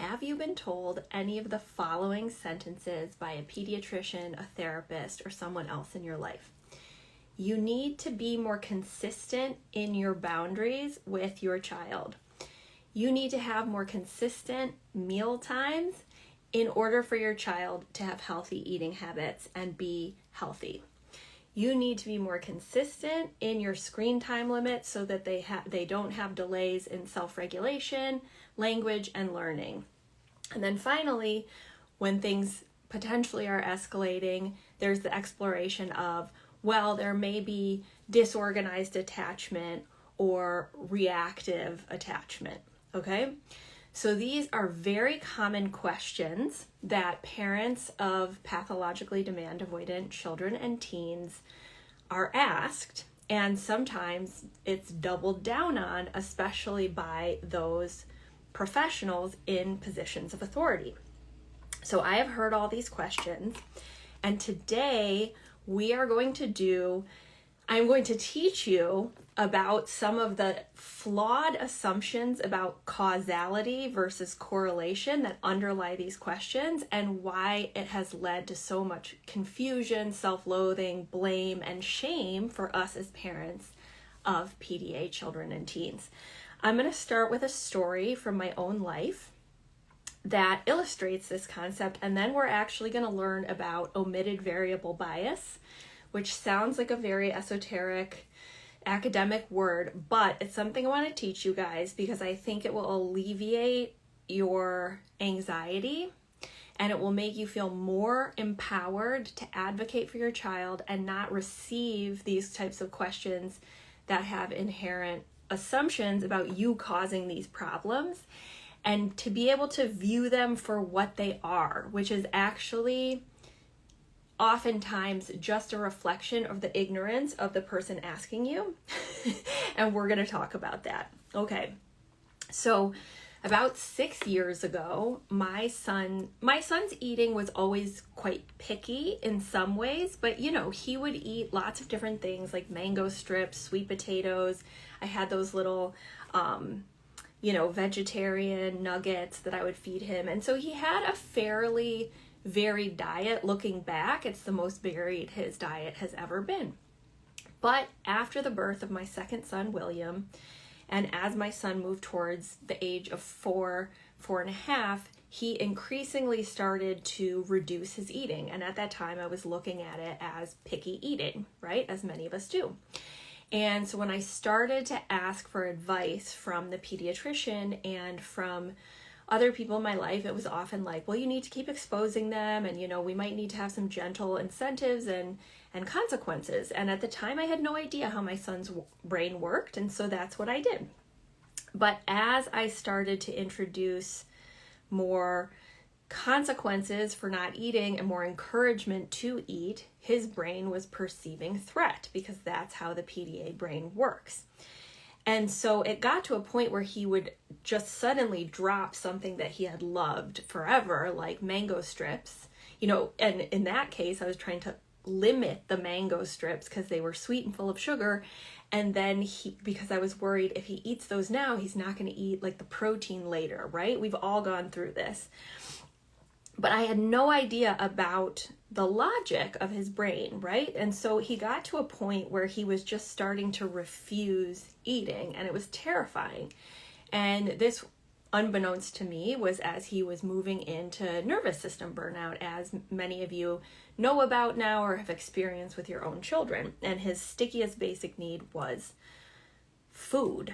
Have you been told any of the following sentences by a pediatrician, a therapist, or someone else in your life? You need to be more consistent in your boundaries with your child. You need to have more consistent meal times in order for your child to have healthy eating habits and be healthy. You need to be more consistent in your screen time limits so that they don't have delays in self-regulation, language, and learning. And then finally, when things potentially are escalating, there's the exploration of, well, there may be disorganized attachment or reactive attachment, okay? So these are very common questions that parents of pathologically demand avoidant children and teens are asked, and sometimes it's doubled down on, especially by those professionals in positions of authority. So I have heard all these questions, and today I'm going to teach you about some of the flawed assumptions about causality versus correlation that underlie these questions and why it has led to so much confusion, self-loathing, blame, and shame for us as parents of PDA children and teens. I'm going to start with a story from my own life that illustrates this concept, and then we're actually going to learn about omitted variable bias, which sounds like a very esoteric academic word, but it's something I want to teach you guys because I think it will alleviate your anxiety and it will make you feel more empowered to advocate for your child and not receive these types of questions that have inherent assumptions about you causing these problems, and to be able to view them for what they are, which is actually oftentimes just a reflection of the ignorance of the person asking you. And we're going to talk about that. Okay. So about 6 years ago, my son's eating was always quite picky in some ways, but he would eat lots of different things like mango strips, sweet potatoes. I had those little, vegetarian nuggets that I would feed him. And so he had a fairly varied diet. Looking back, it's the most varied his diet has ever been. But after the birth of my second son, William, and as my son moved towards the age of 4.5, he increasingly started to reduce his eating. And at that time, I was looking at it as picky eating, right? As many of us do. And so when I started to ask for advice from the pediatrician and from other people in my life, it was often like, well, you need to keep exposing them, and we might need to have some gentle incentives and consequences. And at the time, I had no idea how my son's brain worked, and so that's what I did. But as I started to introduce more consequences for not eating and more encouragement to eat, his brain was perceiving threat, because that's how the PDA brain works. And so it got to a point where he would just suddenly drop something that he had loved forever, like mango strips, and in that case, I was trying to limit the mango strips because they were sweet and full of sugar. And then because I was worried if he eats those now, he's not going to eat like the protein later, right? We've all gone through this. But I had no idea about the logic of his brain, right? And so he got to a point where he was just starting to refuse eating, and it was terrifying. And this, unbeknownst to me, was as he was moving into nervous system burnout, as many of you know about now or have experienced with your own children. And his stickiest basic need was food.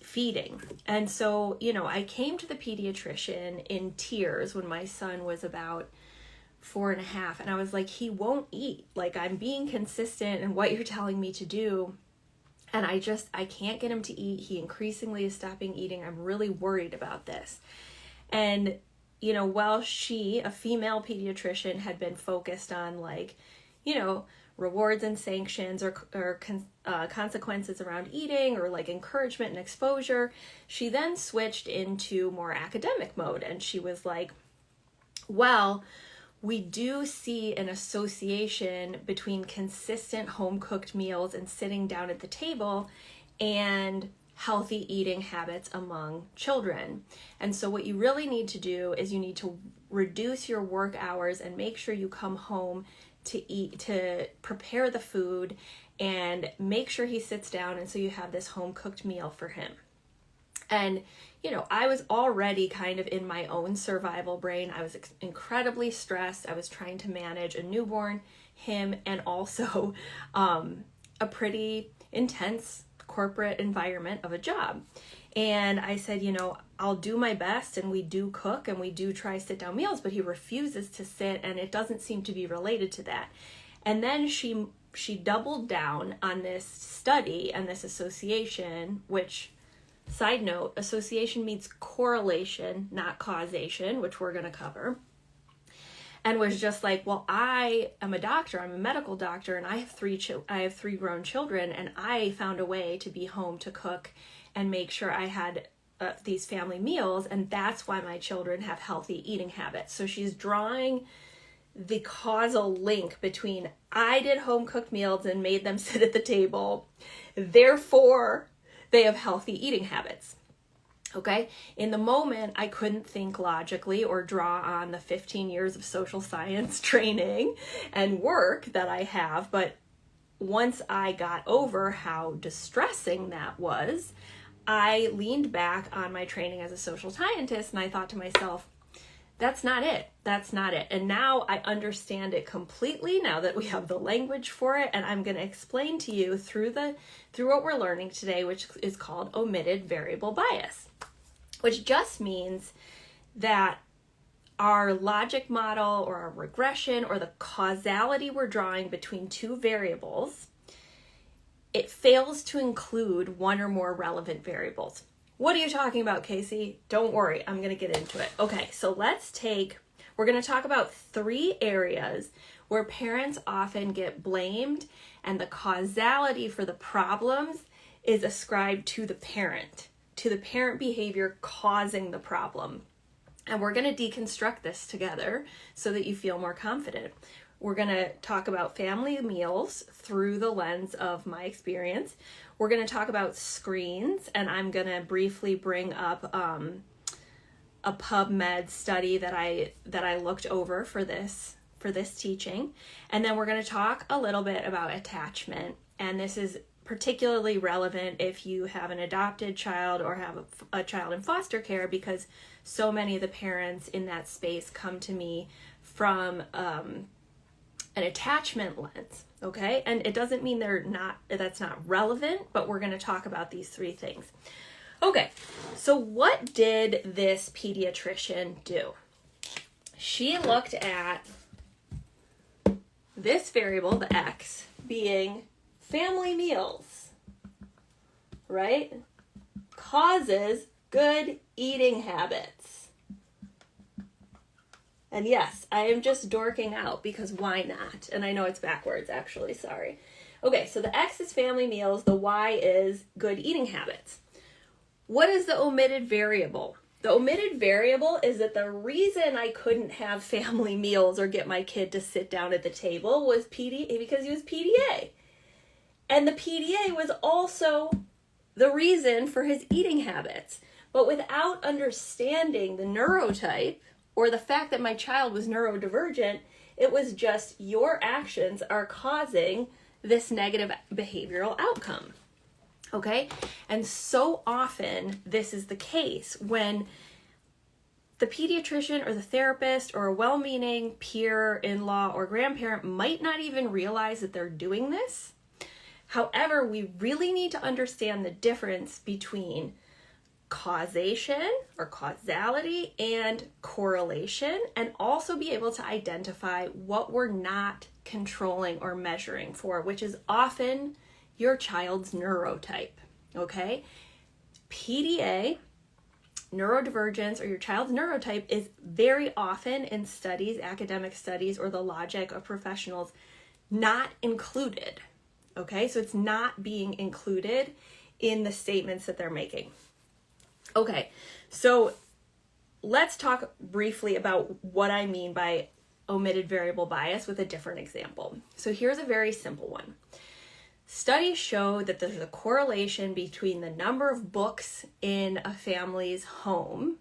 Feeding. And so, I came to the pediatrician in tears when my son was about 4.5, and I was like, he won't eat. Like, I'm being consistent in what you're telling me to do, and I can't get him to eat. He increasingly is stopping eating. I'm really worried about this. And, while she, a female pediatrician, had been focused on rewards and sanctions or consequences around eating, or like encouragement and exposure, she then switched into more academic mode. And she was like, well, we do see an association between consistent home-cooked meals and sitting down at the table and healthy eating habits among children. And so what you really need to do is you need to reduce your work hours and make sure you come home to eat, to prepare the food, and make sure he sits down, and so you have this home cooked meal for him. And, you know, I was already kind of in my own survival brain. I was incredibly stressed. I was trying to manage a newborn, him, and also a pretty intense corporate environment of a job. And I said, you know, I'll do my best, and we do cook and we do try sit down meals, but he refuses to sit, and it doesn't seem to be related to that. And then she doubled down on this study and this association, which, side note, association means correlation, not causation, which we're going to cover. And was just like, well, I am a doctor, I'm a medical doctor, and I have three grown children, and I found a way to be home to cook and make sure I had these family meals, and that's why my children have healthy eating habits. So she's drawing the causal link between I did home cooked meals and made them sit at the table, therefore they have healthy eating habits. Okay, in the moment, I couldn't think logically or draw on the 15 years of social science training and work that I have. But once I got over how distressing that was, I leaned back on my training as a social scientist, and I thought to myself, that's not it. That's not it. And now I understand it completely now that we have the language for it. And I'm going to explain to you through what we're learning today, which is called omitted variable bias, which just means that our logic model or our regression or the causality we're drawing between two variables, it fails to include one or more relevant variables. What are you talking about, Casey? Don't worry, I'm going to get into it. Okay, so we're going to talk about 3 areas where parents often get blamed and the causality for the problems is ascribed to the parent behavior causing the problem. And we're going to deconstruct this together so that you feel more confident. We're going to talk about family meals through the lens of my experience. We're going to talk about screens, and I'm going to briefly bring up a PubMed study that I looked over for this teaching. And then we're going to talk a little bit about attachment, and this is particularly relevant if you have an adopted child or have a child in foster care, because so many of the parents in that space come to me from an attachment lens, okay? And it doesn't mean that's not relevant, but we're going to talk about these 3 things. Okay, so what did this pediatrician do? She looked at this variable, the X, being family meals, right? Causes good eating habits. And yes, I am just dorking out because why not? And I know it's backwards, actually, sorry. Okay, so the X is family meals, the Y is good eating habits. What is the omitted variable? The omitted variable is that the reason I couldn't have family meals or get my kid to sit down at the table was because he was PDA. And the PDA was also the reason for his eating habits. But without understanding the neurotype or the fact that my child was neurodivergent, it was just your actions are causing this negative behavioral outcome. Okay? And so often this is the case when the pediatrician or the therapist or a well-meaning peer, in-law, or grandparent might not even realize that they're doing this. However, we really need to understand the difference between causation or causality and correlation, and also be able to identify what we're not controlling or measuring for, which is often your child's neurotype, okay? PDA, neurodivergence, or your child's neurotype is very often in studies, academic studies, or the logic of professionals, not included, okay? So it's not being included in the statements that they're making. Okay, so let's talk briefly about what I mean by omitted variable bias with a different example. So here's a very simple one. studies show that there's a correlation between the number of books in a family's home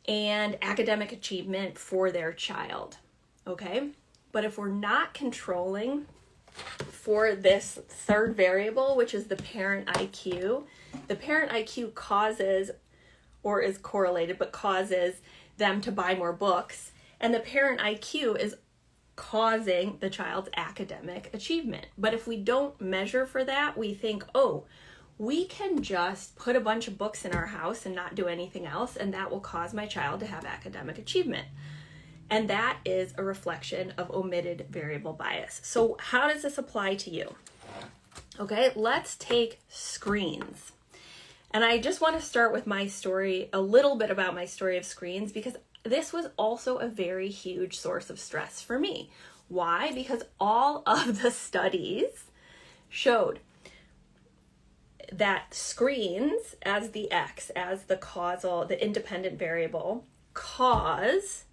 and academic achievement for their child, okay? But if we're not controlling for this third variable, which is the parent IQ, the parent IQ causes, or is correlated, but causes them to buy more books, and the parent IQ is causing the child's academic achievement. But if we don't measure for that, we think, oh, we can just put a bunch of books in our house and not do anything else, and that will cause my child to have academic achievement. And that is a reflection of omitted variable bias. So how does this apply to you? Okay, let's take screens. And I just want to start with my story, a little bit about my story of screens, because this was also a very huge source of stress for me. Why? Because all of the studies showed that screens as the X, as the causal, the independent variable, cause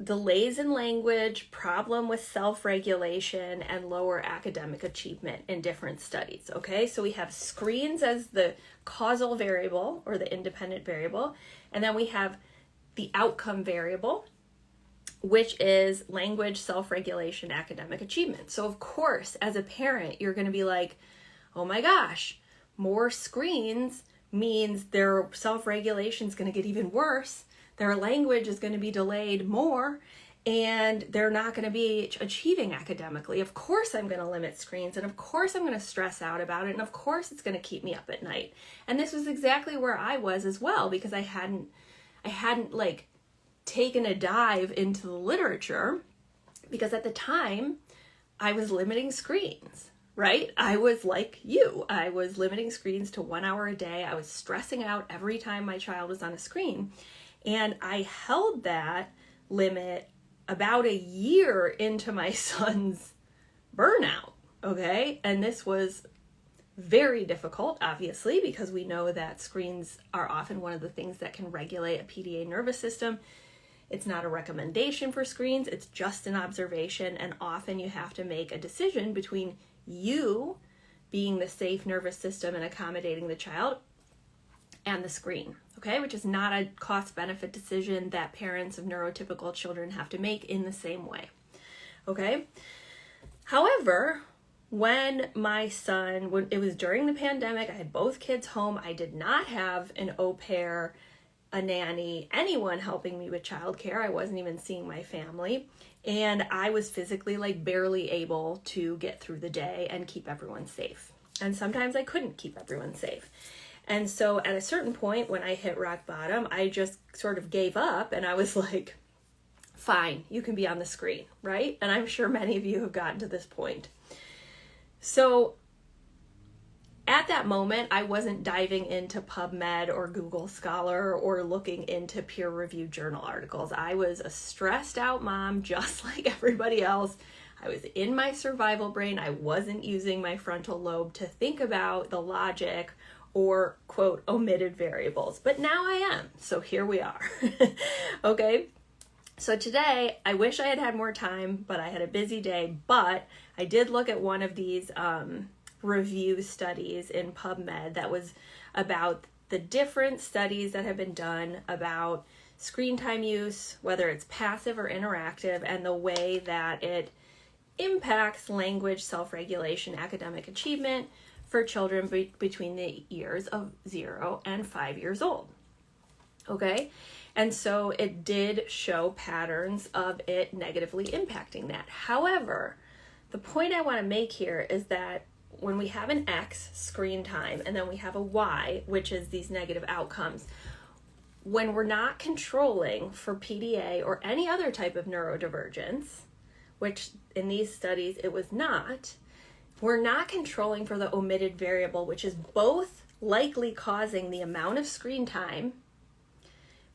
delays in language, problem with self-regulation, and lower academic achievement in different studies, okay? So we have screens as the causal variable, or the independent variable, and then we have the outcome variable, which is language, self-regulation, academic achievement. So of course, as a parent, you're going to be like, oh my gosh, more screens means their self-regulation is going to get even worse. Their language is going to be delayed more, and they're not going to be achieving academically. Of course I'm going to limit screens, and of course I'm going to stress out about it, and of course it's going to keep me up at night. And this was exactly where I was as well, because I hadn't like taken a dive into the literature, because at the time I was limiting screens, right? I was like you. I was limiting screens to 1 hour a day. I was stressing out every time my child was on a screen. And I held that limit about a year into my son's burnout, okay? And this was very difficult, obviously, because we know that screens are often one of the things that can regulate a PDA nervous system. It's not a recommendation for screens, it's just an observation, and often you have to make a decision between you being the safe nervous system and accommodating the child and the screen, okay? Which is not a cost-benefit decision that parents of neurotypical children have to make in the same way, okay? However, when my son, when it was during the pandemic, I had both kids home, I did not have an au pair, a nanny, anyone helping me with childcare. I wasn't even seeing my family, and I was physically like barely able to get through the day and keep everyone safe. And sometimes I couldn't keep everyone safe. And so at a certain point when I hit rock bottom, I just sort of gave up, and I was like, fine, you can be on the screen, right? And I'm sure many of you have gotten to this point. So at that moment, I wasn't diving into PubMed or Google Scholar or looking into peer-reviewed journal articles. I was a stressed out mom just like everybody else. I was in my survival brain. I wasn't using my frontal lobe to think about the logic or, quote, omitted variables. But now I am. So here we are. Okay. So today, I wish I had had more time, but I had a busy day. But I did look at one of these review studies in PubMed that was about the different studies that have been done about screen time use, whether it's passive or interactive, and the way that it impacts language, self-regulation, academic achievement for children between the years of 0 and 5 years old. Okay? And so it did show patterns of it negatively impacting that. However, the point I want to make here is that when we have an X, screen time, and then we have a Y, which is these negative outcomes, when we're not controlling for PDA or any other type of neurodivergence, which in these studies it was not, we're not controlling for the omitted variable, which is both likely causing the amount of screen time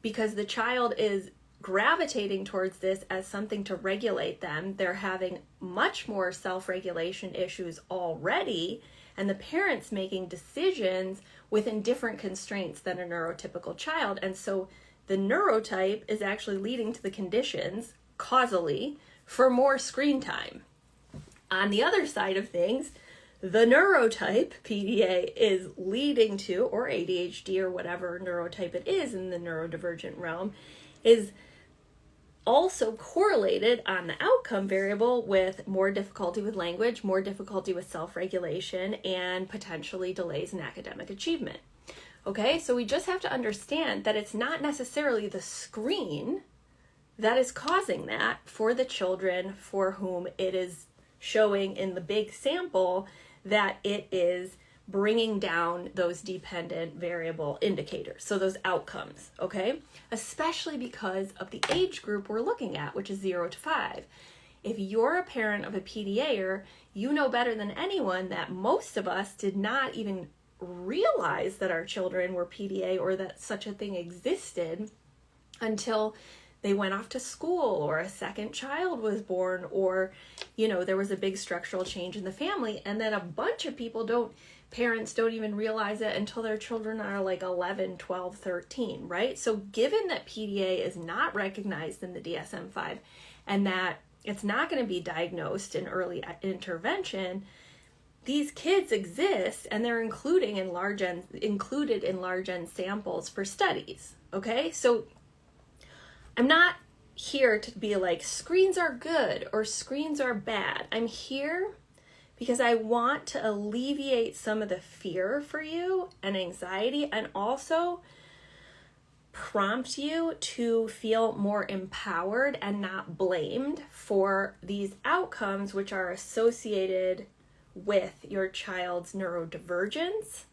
because the child is gravitating towards this as something to regulate them. They're having much more self-regulation issues already, and the parents making decisions within different constraints than a neurotypical child. And so the neurotype is actually leading to the conditions causally for more screen time. On the other side of things, the neurotype PDA is leading to, or ADHD or whatever neurotype it is in the neurodivergent realm, is also correlated on the outcome variable with more difficulty with language, more difficulty with self-regulation, and potentially delays in academic achievement. Okay, so we just have to understand that it's not necessarily the screen that is causing that for the children for whom it is showing in the big sample that it is bringing down those dependent variable indicators, so those outcomes, okay? Especially because of the age group we're looking at, which is 0 to 5. If you're a parent of a PDAer, you know better than anyone that most of us did not even realize that our children were PDA or that such a thing existed until they went off to school, or a second child was born, or, there was a big structural change in the family. And then a bunch of parents don't even realize it until their children are like 11, 12, 13, right? So given that PDA is not recognized in the DSM-5 and that it's not going to be diagnosed in early intervention, these kids exist and they're included in large N samples for studies, okay? So I'm not here to be like, screens are good or screens are bad. I'm here because I want to alleviate some of the fear for you and anxiety, and also prompt you to feel more empowered and not blamed for these outcomes which are associated with your child's neurodivergence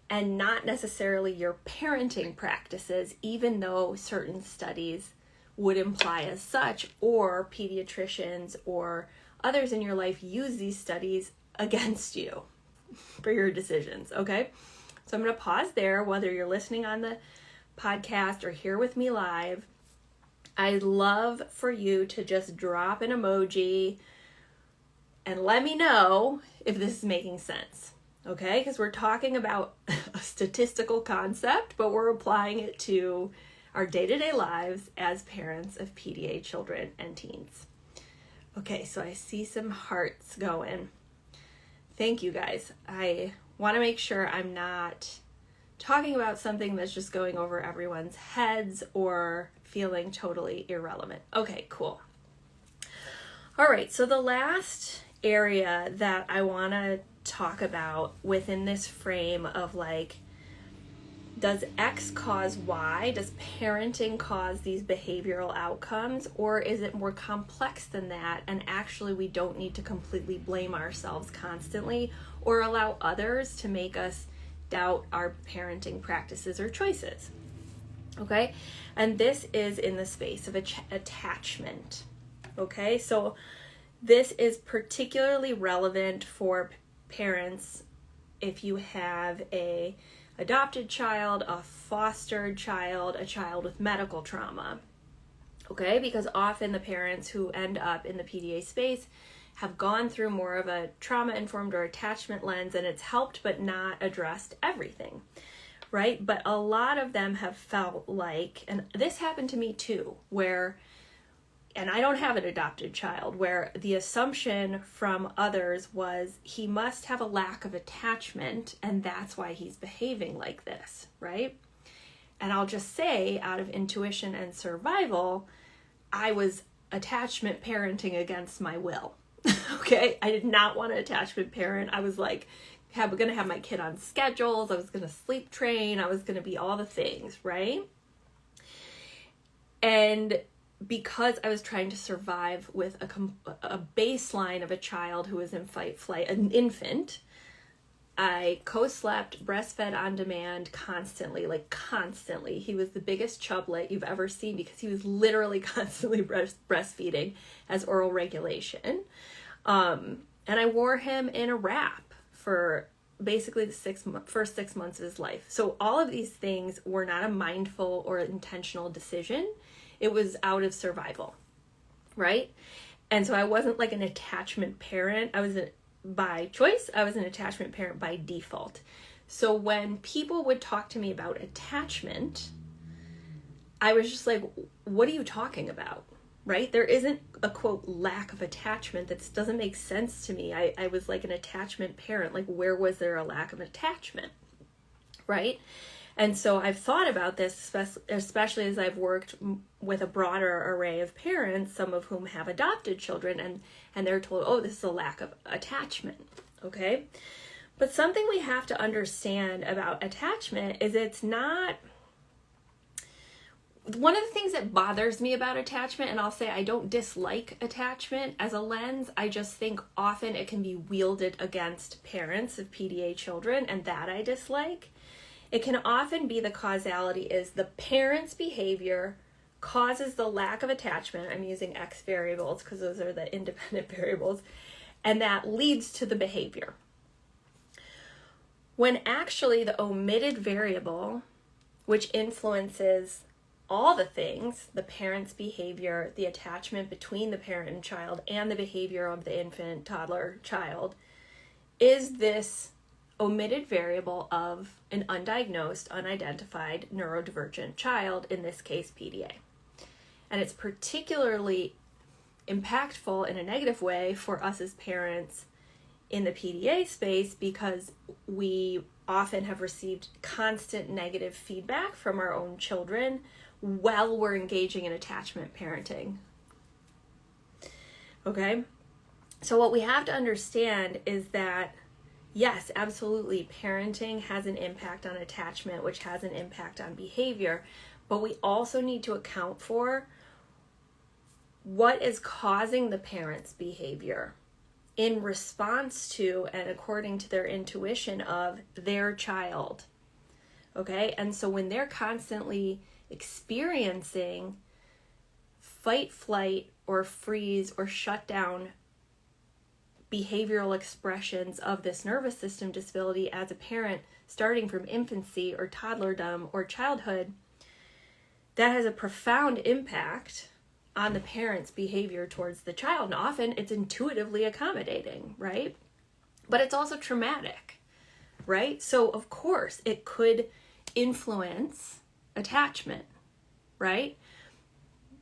and not necessarily your parenting practices, even though certain studies would imply as such, or pediatricians or others in your life use these studies against you for your decisions, okay? So I'm going to pause there, whether you're listening on the podcast or here with me live. I'd love for you to just drop an emoji and let me know if this is making sense, okay? Because we're talking about a statistical concept, but we're applying it to our day-to-day lives as parents of PDA children and teens. Okay, so I see some hearts going. Thank you, guys. I want to make sure I'm not talking about something that's just going over everyone's heads or feeling totally irrelevant. Okay, cool. All right, so the last area that I want to talk about within this frame of like, does X cause Y? Does parenting cause these behavioral outcomes? Or is it more complex than that? And actually, we don't need to completely blame ourselves constantly or allow others to make us doubt our parenting practices or choices. Okay? And this is in the space of attachment. Okay? So this is particularly relevant for parents if you have a adopted child, a fostered child, a child with medical trauma, okay? Because often the parents who end up in the PDA space have gone through more of a trauma-informed or attachment lens, and it's helped but not addressed everything, right? But a lot of them have felt like, and this happened to me too, and I don't have an adopted child, where the assumption from others was he must have a lack of attachment and that's why he's behaving like this, right? And I'll just say, out of intuition and survival, I was attachment parenting against my will, okay? I did not want to attachment parent. I was like, going to have my kid on schedules. I was going to sleep train. I was going to be all the things, right? And because I was trying to survive with a baseline of a child who was in fight, flight, an infant, I co-slept, breastfed on demand constantly. He was the biggest chublet you've ever seen because he was literally constantly breastfeeding as oral regulation. And I wore him in a wrap for basically the first 6 months of his life. So all of these things were not a mindful or intentional decision. It was out of survival, right? And so I wasn't like an attachment parent. By choice, I was an attachment parent by default. So when people would talk to me about attachment, I was just like, what are you talking about? right? There isn't a quote lack of attachment. That doesn't make sense to me. I was like an attachment parent. Like, where was there a lack of attachment, right? And so I've thought about this, especially as I've worked with a broader array of parents, some of whom have adopted children, and they're told, oh, this is a lack of attachment, okay? But something we have to understand about attachment is it's not... One of the things that bothers me about attachment, and I'll say I don't dislike attachment as a lens, I just think often it can be wielded against parents of PDA children, and that I dislike. It can often be the causality is the parent's behavior causes the lack of attachment. I'm using X variables because those are the independent variables, and that leads to the behavior. When actually the omitted variable, which influences all the things, the parent's behavior, the attachment between the parent and child, and the behavior of the infant, toddler, child, is this omitted variable of an undiagnosed, unidentified neurodivergent child, in this case PDA. And it's particularly impactful in a negative way for us as parents in the PDA space because we often have received constant negative feedback from our own children while we're engaging in attachment parenting. Okay? So what we have to understand is that yes, absolutely, parenting has an impact on attachment, which has an impact on behavior, but we also need to account for what is causing the parent's behavior in response to and according to their intuition of their child. Okay? And so when they're constantly experiencing fight, flight, or freeze, or shut down behavioral expressions of this nervous system disability as a parent, starting from infancy or toddlerdom or childhood, that has a profound impact on the parent's behavior towards the child. And often it's intuitively accommodating, right? But it's also traumatic, right? So of course it could influence attachment, right?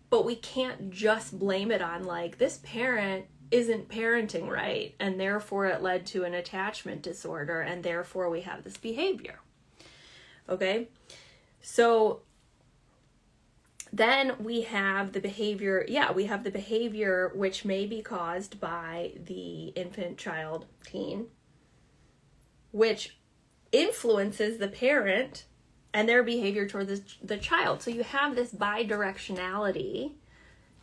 But we can't just blame it on like, this parent isn't parenting right, and therefore it led to an attachment disorder, and therefore we have this behavior. Okay? So then we have the behavior, we have the behavior which may be caused by the infant, child, teen, which influences the parent and their behavior towards the child. So you have this bidirectionality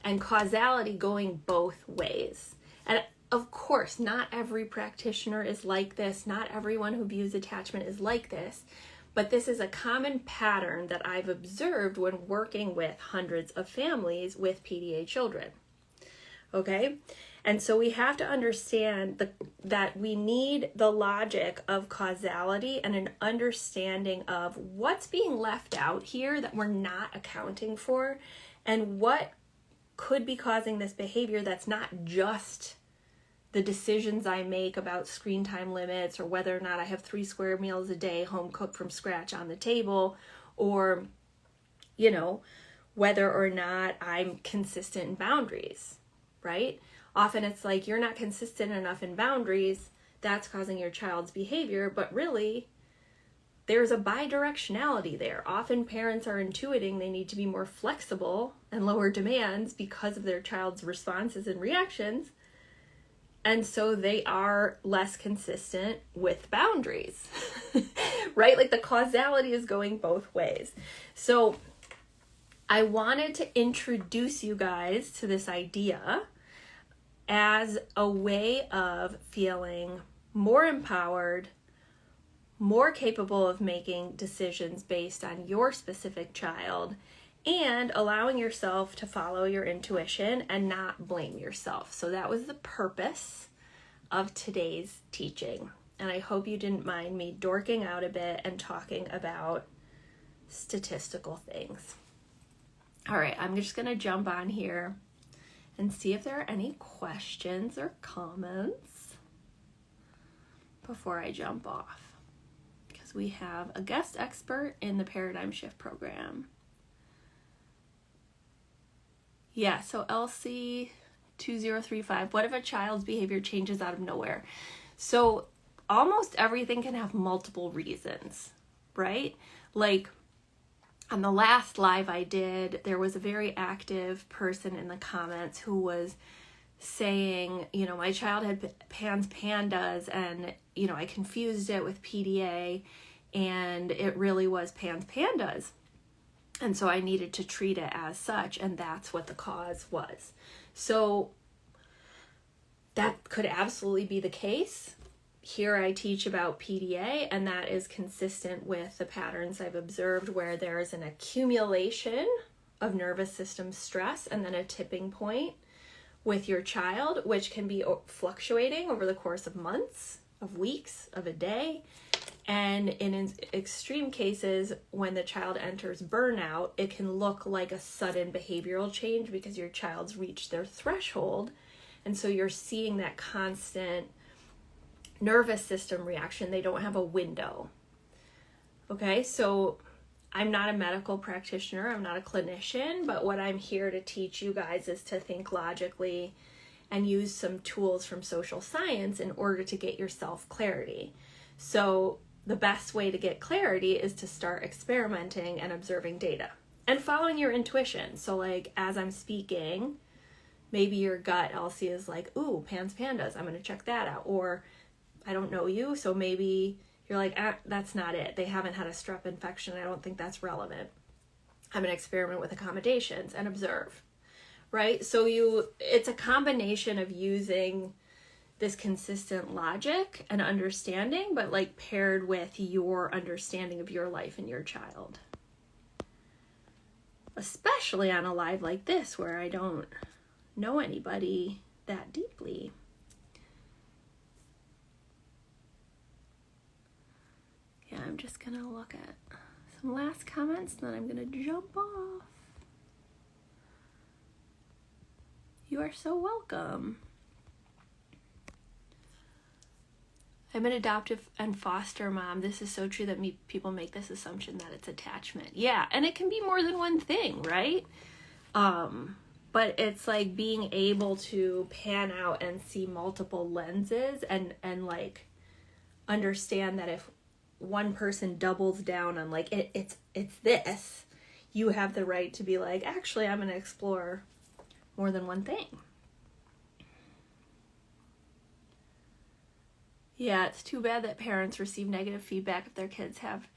and causality going both ways. And of course, not every practitioner is like this. Not everyone who views attachment is like this. But this is a common pattern that I've observed when working with hundreds of families with PDA children. Okay? And so we have to understand that we need the logic of causality and an understanding of what's being left out here that we're not accounting for, and what could be causing this behavior that's not just the decisions I make about screen time limits or whether or not I have 3 square meals a day home cooked from scratch on the table, or, whether or not I'm consistent in boundaries, right? Often it's like you're not consistent enough in boundaries, that's causing your child's behavior, but really there's a bidirectionality there. Often parents are intuiting they need to be more flexible and lower demands because of their child's responses and reactions. And so they are less consistent with boundaries, right? Like the causality is going both ways. So I wanted to introduce you guys to this idea as a way of feeling more empowered, more capable of making decisions based on your specific child, and allowing yourself to follow your intuition and not blame yourself. So that was the purpose of today's teaching. And I hope you didn't mind me dorking out a bit and talking about statistical things. All right, I'm just going to jump on here and see if there are any questions or comments before I jump off, because we have a guest expert in the Paradigm Shift program. Yeah, so LC 2035, what if a child's behavior changes out of nowhere? So almost everything can have multiple reasons, right? Like on the last live I did, there was a very active person in the comments who was saying, you know, my child had pandas and, you know, I confused it with PDA and it really was pandas. And so I needed to treat it as such, and that's what the cause was. So that could absolutely be the case. Here I teach about PDA, and that is consistent with the patterns I've observed where there is an accumulation of nervous system stress and then a tipping point with your child, which can be fluctuating over the course of months, of weeks, of a day. And in extreme cases, when the child enters burnout, it can look like a sudden behavioral change because your child's reached their threshold. And so you're seeing that constant nervous system reaction. They don't have a window. Okay, so I'm not a medical practitioner. I'm not a clinician, but what I'm here to teach you guys is to think logically and use some tools from social science in order to get yourself clarity. So the best way to get clarity is to start experimenting and observing data and following your intuition. So like as I'm speaking, maybe your gut Elsie is like, ooh, pandas, I'm going to check that out. Or I don't know you, so maybe you're like, that's not it. They haven't had a strep infection. I don't think that's relevant. I'm going to experiment with accommodations and observe, right? So it's a combination of using this consistent logic and understanding, but like paired with your understanding of your life and your child. Especially on a live like this where I don't know anybody that deeply. Yeah, I'm just gonna look at some last comments and then I'm gonna jump off. You are so welcome. I'm an adoptive and foster mom. This is so true that people make this assumption that it's attachment. Yeah, and it can be more than one thing, right? But it's like being able to pan out and see multiple lenses and like understand that if one person doubles down on like it's this, you have the right to be like, actually, I'm going to explore more than one thing. Yeah, it's too bad that parents receive negative feedback if their kids have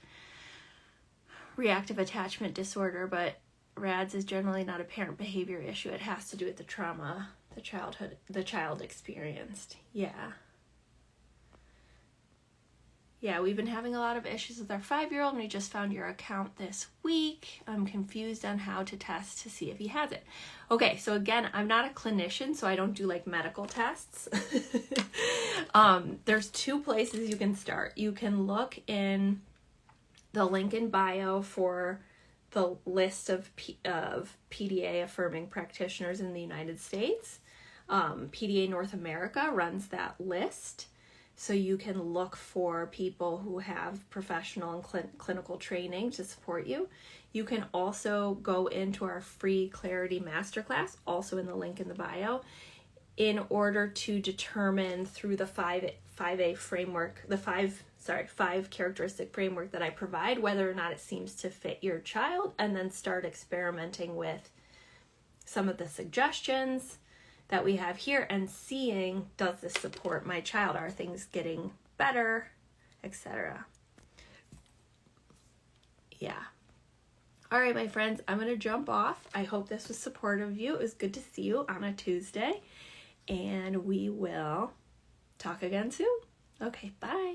reactive attachment disorder, but RADS is generally not a parent behavior issue. It has to do with the trauma the child experienced. Yeah, we've been having a lot of issues with our 5-year-old, and we just found your account this week. I'm confused on how to test to see if he has it. Okay, so again, I'm not a clinician, so I don't do like medical tests. There's 2 places you can start. You can look in the link in bio for the list of PDA affirming practitioners in the United States. PDA North America runs that list. So you can look for people who have professional and clinical training to support you. You can also go into our free Clarity Masterclass, also in the link in the bio, in order to determine through the 5A framework, the 5 characteristic framework that I provide, whether or not it seems to fit your child, and then start experimenting with some of the suggestions that we have here and seeing, does this support my child? Are things getting better, etc.? Yeah. All right, my friends, I'm going to jump off. I hope this was supportive of you. It was good to see you on a Tuesday, and we will talk again soon. Okay, bye.